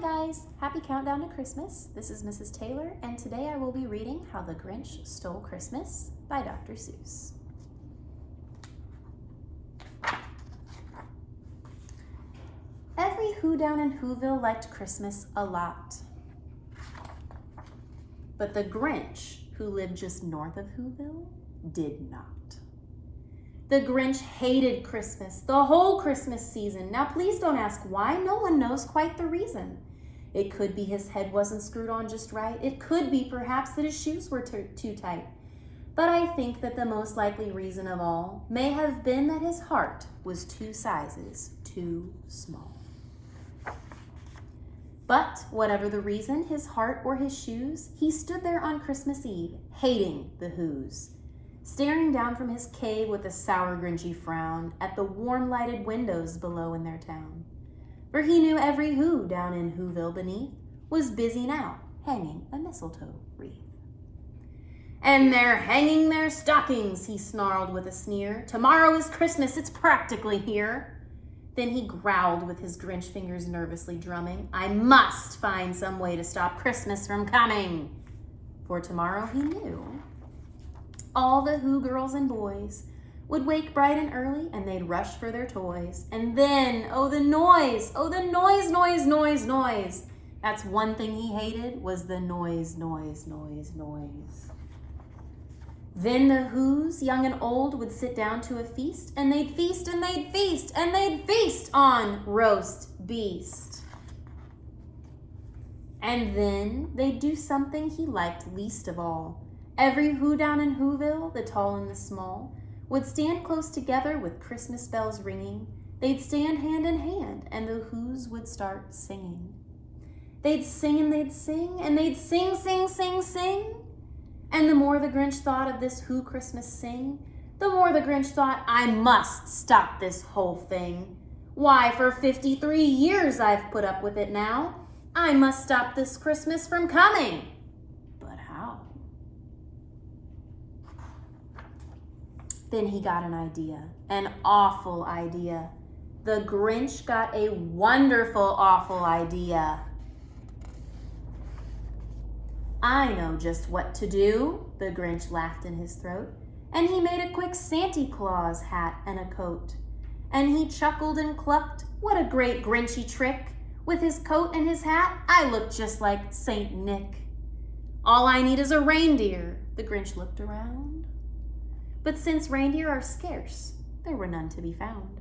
Hi guys, happy countdown to Christmas. This is Mrs. Taylor, and today I will be reading How the Grinch Stole Christmas by Dr. Seuss. Every Who down in Whoville liked Christmas a lot. But the Grinch, who lived just north of Whoville, did not. The Grinch hated Christmas, the whole Christmas season. Now please don't ask why, no one knows quite the reason. It could be his head wasn't screwed on just right. It could be perhaps that his shoes were too tight. But I think that the most likely reason of all may have been that his heart was 2 sizes too small. But whatever the reason, his heart or his shoes, he stood there on Christmas Eve, hating the Whos, staring down from his cave with a sour, grinchy frown at the warm lighted windows below in their town. For he knew every Who down in Whoville beneath was busy now, hanging a mistletoe wreath. And they're hanging their stockings, he snarled with a sneer. Tomorrow is Christmas, it's practically here. Then he growled with his Grinch fingers nervously drumming. I must find some way to stop Christmas from coming. For tomorrow he knew all the Who girls and boys would wake bright and early and they'd rush for their toys. And then, oh the noise, noise, noise, noise. That's one thing he hated, was the noise, noise, noise, noise. Then the Whos, young and old, would sit down to a feast, and they'd feast and they'd feast and they'd feast on roast beast. And then they'd do something he liked least of all. Every Who down in Whoville, the tall and the small, would stand close together with Christmas bells ringing. They'd stand hand in hand, and the Whos would start singing. They'd sing and they'd sing, and they'd sing, sing, sing, sing. And the more the Grinch thought of this Who Christmas sing, the more the Grinch thought, I must stop this whole thing. Why, for 53 years I've put up with it now. I must stop this Christmas from coming. But how? Then he got an idea, an awful idea. The Grinch got a wonderful, awful idea. I know just what to do, the Grinch laughed in his throat, and he made a quick Santa Claus hat and a coat. And he chuckled and clucked, what a great Grinchy trick. With his coat and his hat, I look just like Saint Nick. All I need is a reindeer, the Grinch looked around. But since reindeer are scarce, there were none to be found.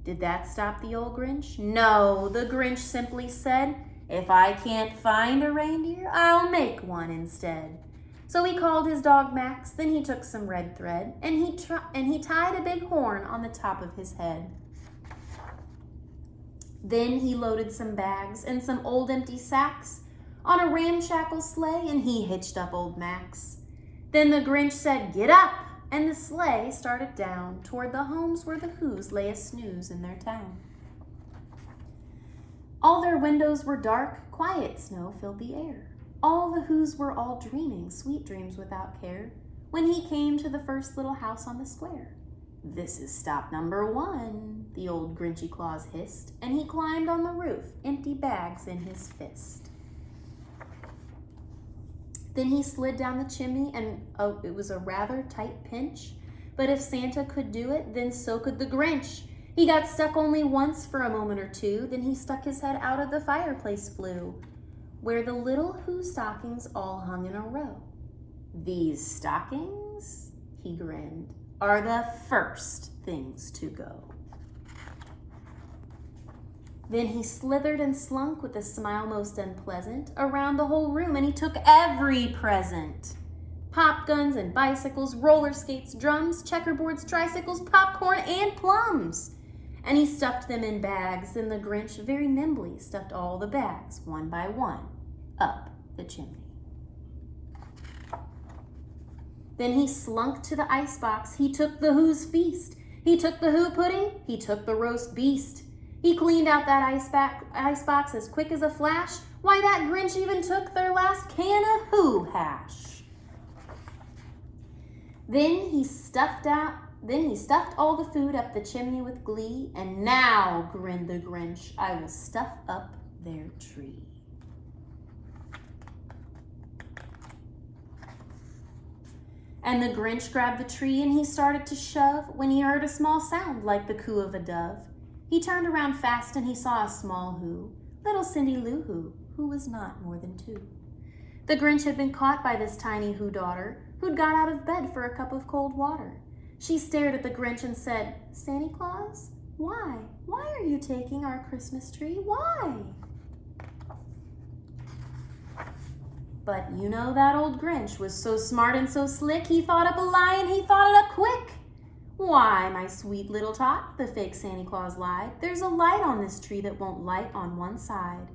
Did that stop the old Grinch? No, the Grinch simply said, if I can't find a reindeer, I'll make one instead. So he called his dog Max, then he took some red thread, and he tied a big horn on the top of his head. Then he loaded some bags and some old empty sacks on a ramshackle sleigh, and he hitched up old Max. Then the Grinch said, get up, and the sleigh started down toward the homes where the Whos lay a snooze in their town. All their windows were dark, quiet snow filled the air. All the Whos were all dreaming sweet dreams without care when he came to the first little house on the square. This is stop number 1, the old Grinchy Claus hissed, and he climbed on the roof, empty bags in his fist. Then he slid down the chimney, and oh, it was a rather tight pinch, but if Santa could do it, then so could the Grinch. He got stuck only once for a moment or two, then he stuck his head out of the fireplace flue, where the little Who stockings all hung in a row. These stockings, he grinned, are the first things to go. Then he slithered and slunk with a smile most unpleasant around the whole room, and he took every present. Pop guns and bicycles, roller skates, drums, checkerboards, tricycles, popcorn, and plums. And he stuffed them in bags, and the Grinch very nimbly stuffed all the bags, one by one, up the chimney. Then he slunk to the icebox. He took the Who's feast. He took the Who pudding. He took the roast beast. He cleaned out that icebox as quick as a flash. Why, that Grinch even took their last can of Who hash. Then he stuffed all the food up the chimney with glee, and now, grinned the Grinch, I will stuff up their tree. And the Grinch grabbed the tree and he started to shove when he heard a small sound like the coo of a dove. He turned around fast and he saw a small who, little Cindy Lou who was not more than 2. The Grinch had been caught by this tiny who daughter who'd got out of bed for a cup of cold water. She stared at the Grinch and said, "Santa Claus, why? Why are you taking our Christmas tree? Why?" But you know that old Grinch was so smart and so slick, he thought up a lie and he thought it up quick. "Why, my sweet little tot," the fake Santa Claus lied, "there's a light on this tree that won't light on one side.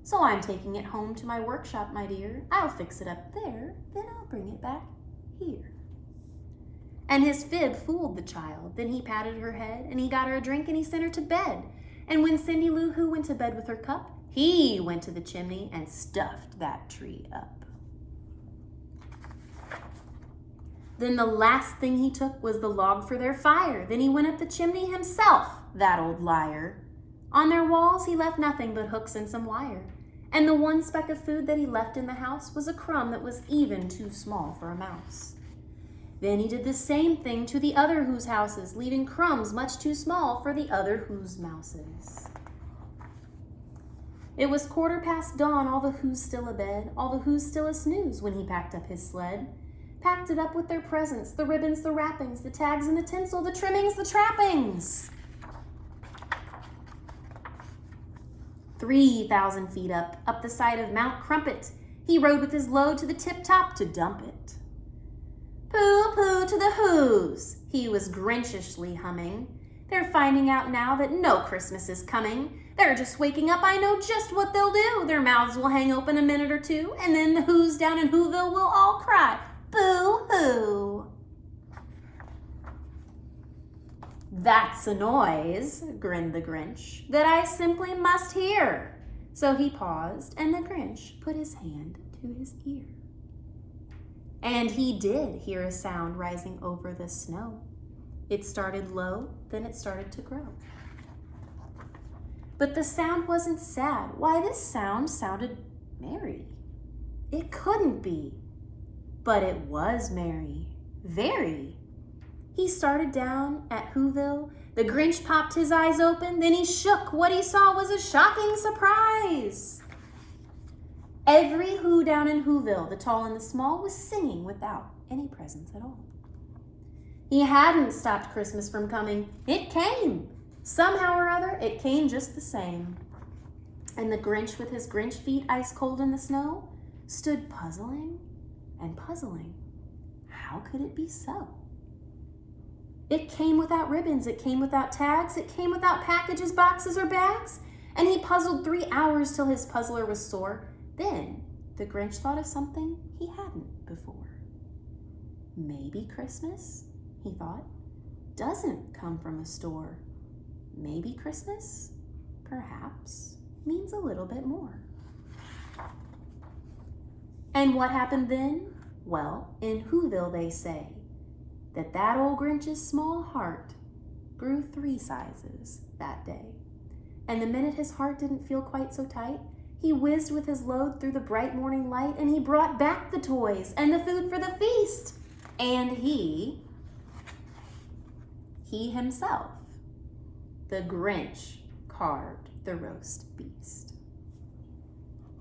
So I'm taking it home to my workshop, my dear. I'll fix it up there, then I'll bring it back here." And his fib fooled the child. Then he patted her head and he got her a drink and he sent her to bed. And when Cindy Lou Who went to bed with her cup, he went to the chimney and stuffed that tree up. Then the last thing he took was the log for their fire. Then he went up the chimney himself, that old liar. On their walls he left nothing but hooks and some wire. And the one speck of food that he left in the house was a crumb that was even too small for a mouse. Then he did the same thing to the other Who's houses, leaving crumbs much too small for the other Who's mouses. It was 1/4 dawn, all the Who's still abed, all the Who's still a snooze when he packed up his sled. Packed it up with their presents, the ribbons, the wrappings, the tags and the tinsel, the trimmings, the trappings. 3,000 feet up the side of Mount Crumpet, he rode with his load to the tip-top to dump it. "Pooh-pooh to the Who's," he was Grinchishly humming. "They're finding out now that no Christmas is coming. They're just waking up, I know just what they'll do. Their mouths will hang open a minute or two, and then the Who's down in Whoville will all cry, 'Boo-hoo!'" "That's a noise," grinned the Grinch, "that I simply must hear." So he paused, and the Grinch put his hand to his ear. And he did hear a sound rising over the snow. It started low, then it started to grow. But the sound wasn't sad. Why, this sound sounded merry. It couldn't be. But it was merry. Very. He started down at Whoville. The Grinch popped his eyes open. Then he shook. What he saw was a shocking surprise. Every Who down in Whoville, the tall and the small, was singing without any presents at all. He hadn't stopped Christmas from coming. It came. Somehow or other, it came just the same. And the Grinch, with his Grinch feet ice cold in the snow, stood puzzling and puzzling. How could it be so? It came without ribbons, it came without tags, it came without packages, boxes, or bags. And he puzzled 3 hours till his puzzler was sore. Then the Grinch thought of something he hadn't before. Maybe Christmas, he thought, doesn't come from a store. Maybe Christmas, perhaps, means a little bit more. And what happened then? Well, in Whoville they say that old Grinch's small heart grew 3 sizes that day. And the minute his heart didn't feel quite so tight, he whizzed with his load through the bright morning light, and he brought back the toys and the food for the feast. And he himself, the Grinch, carved the roast beast.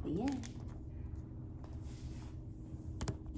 The end.